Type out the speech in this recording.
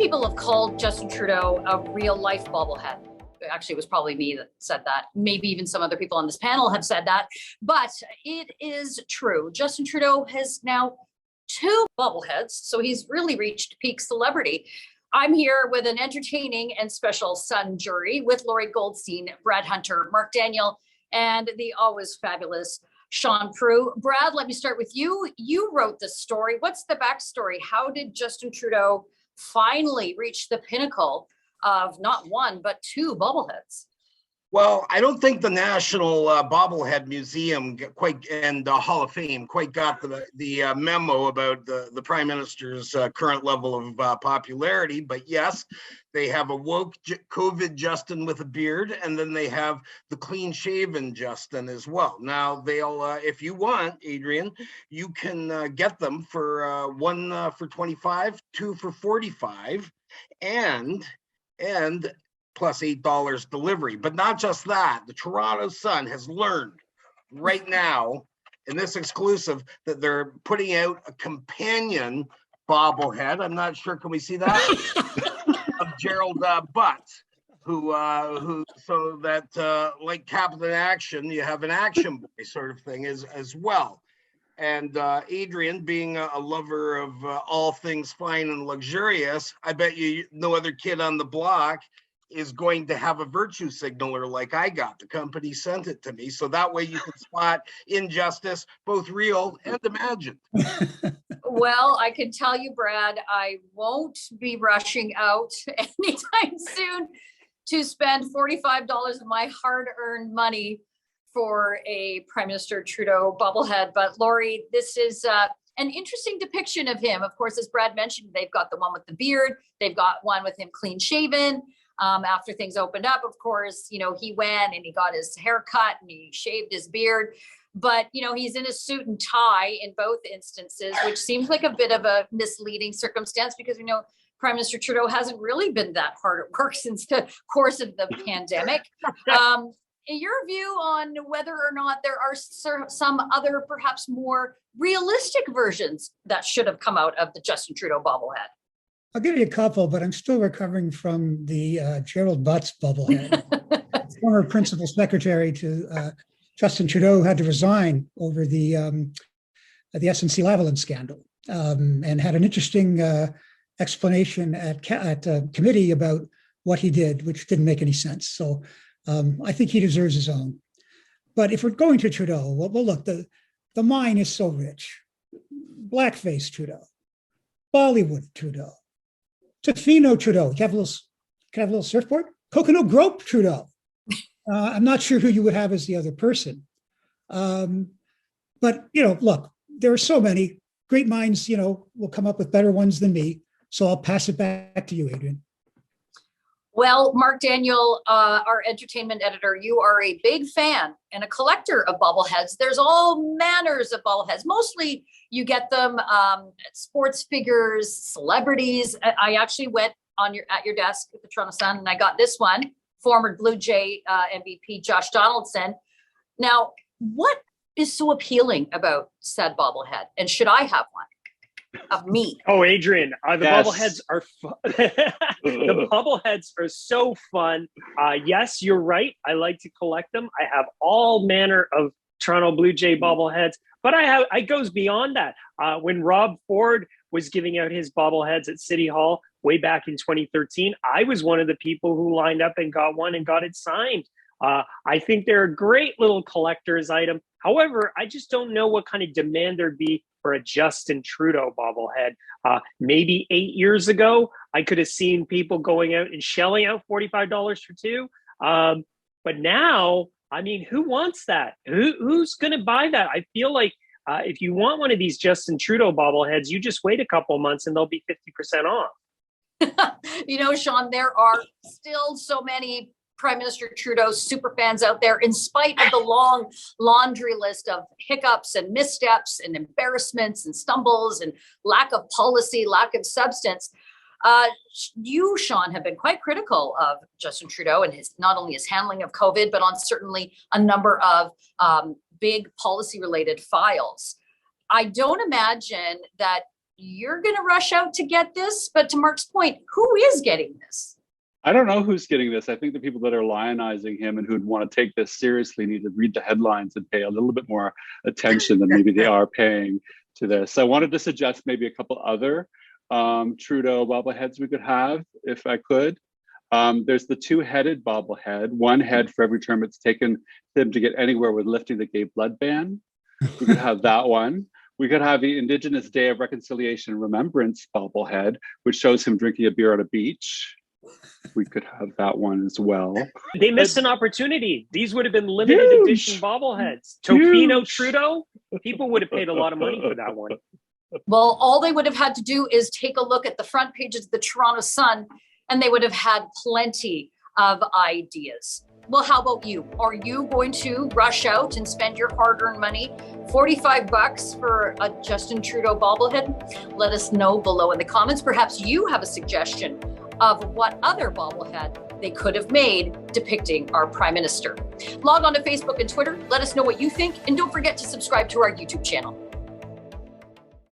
people have called Justin Trudeau a real-life bobblehead. Actually, it was probably me that said that. Maybe even some other people on this panel have said that. But it is true. Justin Trudeau has now 2 bobbleheads, so he's really reached peak celebrity. I'm here with an entertaining and special Sun jury with Lorrie Goldstein, Brad Hunter, Mark Daniell, and the always fabulous Shaun Proulx. Brad, let me start with you. You wrote this story. What's the backstory? How did Justin Trudeau finally reach the pinnacle of not 1, but 2 bobbleheads? Well, I don't think the National Bobblehead Museum and Hall of Fame quite got the memo about the Prime Minister's current level of popularity. But yes, they have a woke COVID Justin with a beard, and then they have the clean-shaven Justin as well. Now, they'll, if you want, Adrienne, you can get them for 1 for 25, 2 for 45, and plus $8 delivery. But not just that, the Toronto Sun has learned right now in this exclusive that they're putting out a companion bobblehead. I'm not sure, can we see that? Of Gerald Butts, who so that like Captain Action, you have an action boy sort of thing as well. And Adrienne, being a lover of all things fine and luxurious, I bet you no other kid on the block is going to have a virtue signaler like I got. The company sent it to me, so that way you can spot injustice, both real and imagined. Well, I can tell you, Brad, I won't be rushing out anytime soon to spend $45 of my hard-earned money for a Prime Minister Trudeau bobblehead. But Lorrie, this is an interesting depiction of him. Of course, as Brad mentioned, they've got the one with the beard. They've got one with him clean shaven. After things opened up, of course, you know, he went and he got his hair cut and he shaved his beard. But, you know, he's in a suit and tie in both instances, which seems like a bit of a misleading circumstance because, you know, Prime Minister Trudeau hasn't really been that hard at work since the course of the pandemic. In your view on whether or not there are some other, perhaps more realistic versions that should have come out of the Justin Trudeau bobblehead? I'll give you a couple, but I'm still recovering from the Gerald Butts bobblehead. Former principal secretary to Justin Trudeau had to resign over the SNC-Lavalin scandal and had an interesting explanation at committee about what he did, which didn't make any sense. So I think he deserves his own. But if we're going to Trudeau, well look, the mine is so rich. Blackface Trudeau, Bollywood Trudeau, Tofino Trudeau. Can I have a little surfboard? Coconut Grove Trudeau. I'm not sure who you would have as the other person. But, you know, look, there are so many great minds, you know, will come up with better ones than me. So I'll pass it back to you, Adrienne. Well, Mark Daniell, our entertainment editor, you are a big fan and a collector of bobbleheads. There's all manners of bobbleheads. Mostly you get them at sports figures, celebrities. I actually went at your desk at the Toronto Sun and I got this one, former Blue Jay MVP Josh Donaldson. Now, what is so appealing about said bobblehead? And should I have one? Of me. Oh, Adrienne, the Yes. bobbleheads are fun. The bobbleheads are so fun. Yes, you're right. I like to collect them. I have all manner of Toronto Blue Jay bobbleheads, but it goes beyond that. When Rob Ford was giving out his bobbleheads at City Hall way back in 2013, I was one of the people who lined up and got one and got it signed. I think they're a great little collector's item. However, I just don't know what kind of demand there'd be for a Justin Trudeau bobblehead. Maybe 8 years ago, I could have seen people going out and shelling out $45 for 2. But now, I mean, who wants that? Who's going to buy that? I feel like if you want one of these Justin Trudeau bobbleheads, you just wait a couple months and they'll be 50% off. You know, Shaun, there are still so many Prime Minister Trudeau super fans out there, in spite of the long laundry list of hiccups and missteps and embarrassments and stumbles and lack of policy, lack of substance. You, Shaun, have been quite critical of Justin Trudeau and his not only his handling of COVID, but on certainly a number of big policy related files. I don't imagine that you're going to rush out to get this. But to Mark's point, who is getting this? I don't know who's getting this. I think the people that are lionizing him and who'd want to take this seriously need to read the headlines and pay a little bit more attention than maybe they are paying to this. I wanted to suggest maybe a couple other Trudeau bobbleheads we could have, if I could. There's the two-headed bobblehead, one head for every term it's taken him to get anywhere with lifting the gay blood ban. We could have that one. We could have the Indigenous Day of Reconciliation and Remembrance bobblehead, which shows him drinking a beer on a beach. We could have that one as well. They missed an opportunity. These would have been limited edition bobbleheads. Tofino Trudeau, people would have paid a lot of money for that one. Well, all they would have had to do is take a look at the front pages of the Toronto Sun, and they would have had plenty of ideas. Well, how about you? Are you going to rush out and spend your hard-earned money, $45 for a Justin Trudeau bobblehead? Let us know below in the comments. Perhaps you have a suggestion of what other bobblehead they could have made depicting our Prime Minister. Log on to Facebook and Twitter. Let us know what you think, and don't forget to subscribe to our YouTube channel.